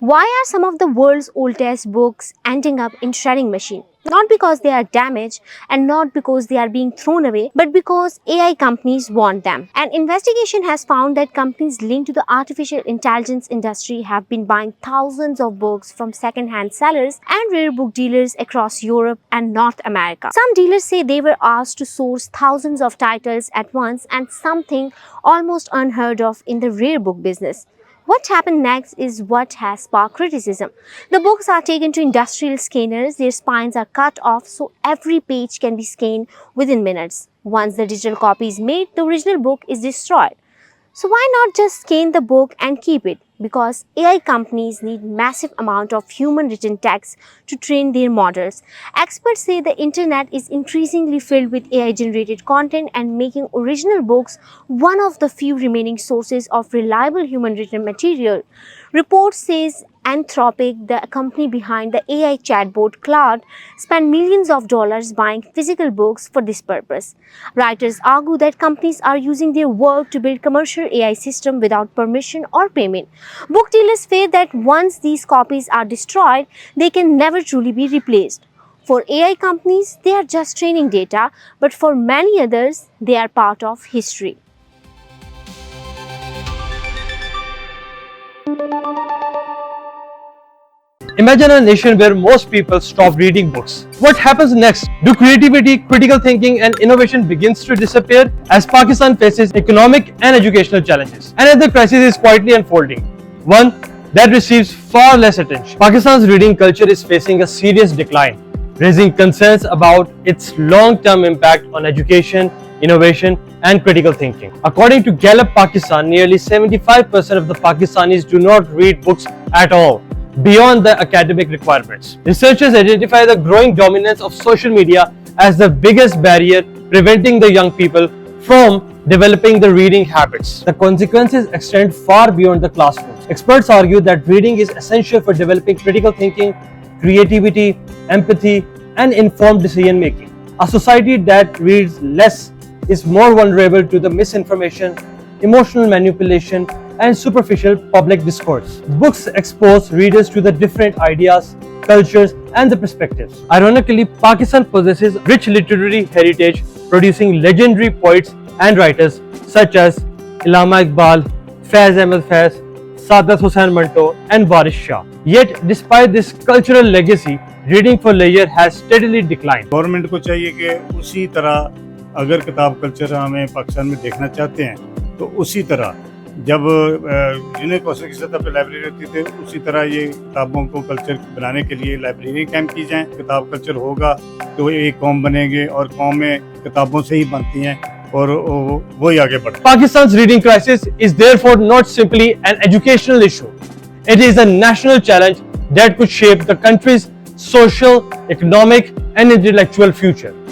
Why are some of the world's oldest books ending up in shredding machine? Not because they are damaged and not because they are being thrown away, but because AI companies want them. An investigation has found that companies linked to the artificial intelligence industry have been buying thousands of books from second-hand sellers and rare book dealers across Europe and North America. Some dealers say they were asked to source thousands of titles at once, and something almost unheard of in the rare book business. What happened next is what has sparked criticism. The books are taken to industrial scanners, their spines are cut off so every page can be scanned within minutes. Once the digital copy is made, the original book is destroyed. So why not just scan the book and keep it? Because AI companies need massive amount of human written text to train their models. Experts say the internet is increasingly filled with AI generated content and making original books one of the few remaining sources of reliable human written material. Reports says Anthropic, the company behind the AI chatbot Claude, spent millions of dollars buying physical books for this purpose. Writers argue that companies are using their work to build commercial AI systems without permission or payment. Book dealers fear that once these copies are destroyed, they can never truly be replaced. For AI companies, they are just training data, but for many others, they are part of history. Imagine a nation where most people stop reading books. What happens next? Do creativity, critical thinking and innovation begins to disappear as Pakistan faces economic and educational challenges? Another crisis is quietly unfolding, one that receives far less attention. Pakistan's reading culture is facing a serious decline, raising concerns about its long-term impact on education, innovation and critical thinking. According to Gallup Pakistan, nearly 75% of the Pakistanis do not read books at all, beyond the academic requirements. Researchers identify the growing dominance of social media as the biggest barrier preventing the young people from developing the reading habits. The consequences extend far beyond the classrooms. Experts argue that reading is essential for developing critical thinking, creativity, empathy, and informed decision making. A society that reads less is more vulnerable to the misinformation, emotional manipulation, and superficial public discourse. Books expose readers to the different ideas, cultures, and the perspectives. Ironically, Pakistan possesses rich literary heritage, producing legendary poets and writers such as Allama Iqbal, Faiz Ahmed Faiz, Saadat Hussain Manto, and Waris Shah. Yet, despite this cultural legacy, reading for leisure has steadily declined. Government को चाहिए कि उसी तरह अगर किताब culture हमें पाकिस्तान में देखना चाहते हैं तो उसी तरह जब यूनिक कौशल की सतह पर लाइब्रेरी रहती थी उसी तरह ये किताबों को कल्चर बनाने के लिए लाइब्रेरी कैंप की जाए। किताब कल्चर होगा तो एक कौम बनेंगे और कौम में किताबों से ही बनती हैं और वो ही आगे बढ़ते हैं। Pakistan's reading crisis is therefore not simply an educational issue. It is a national challenge that could shape the country's social, economic, and intellectual future.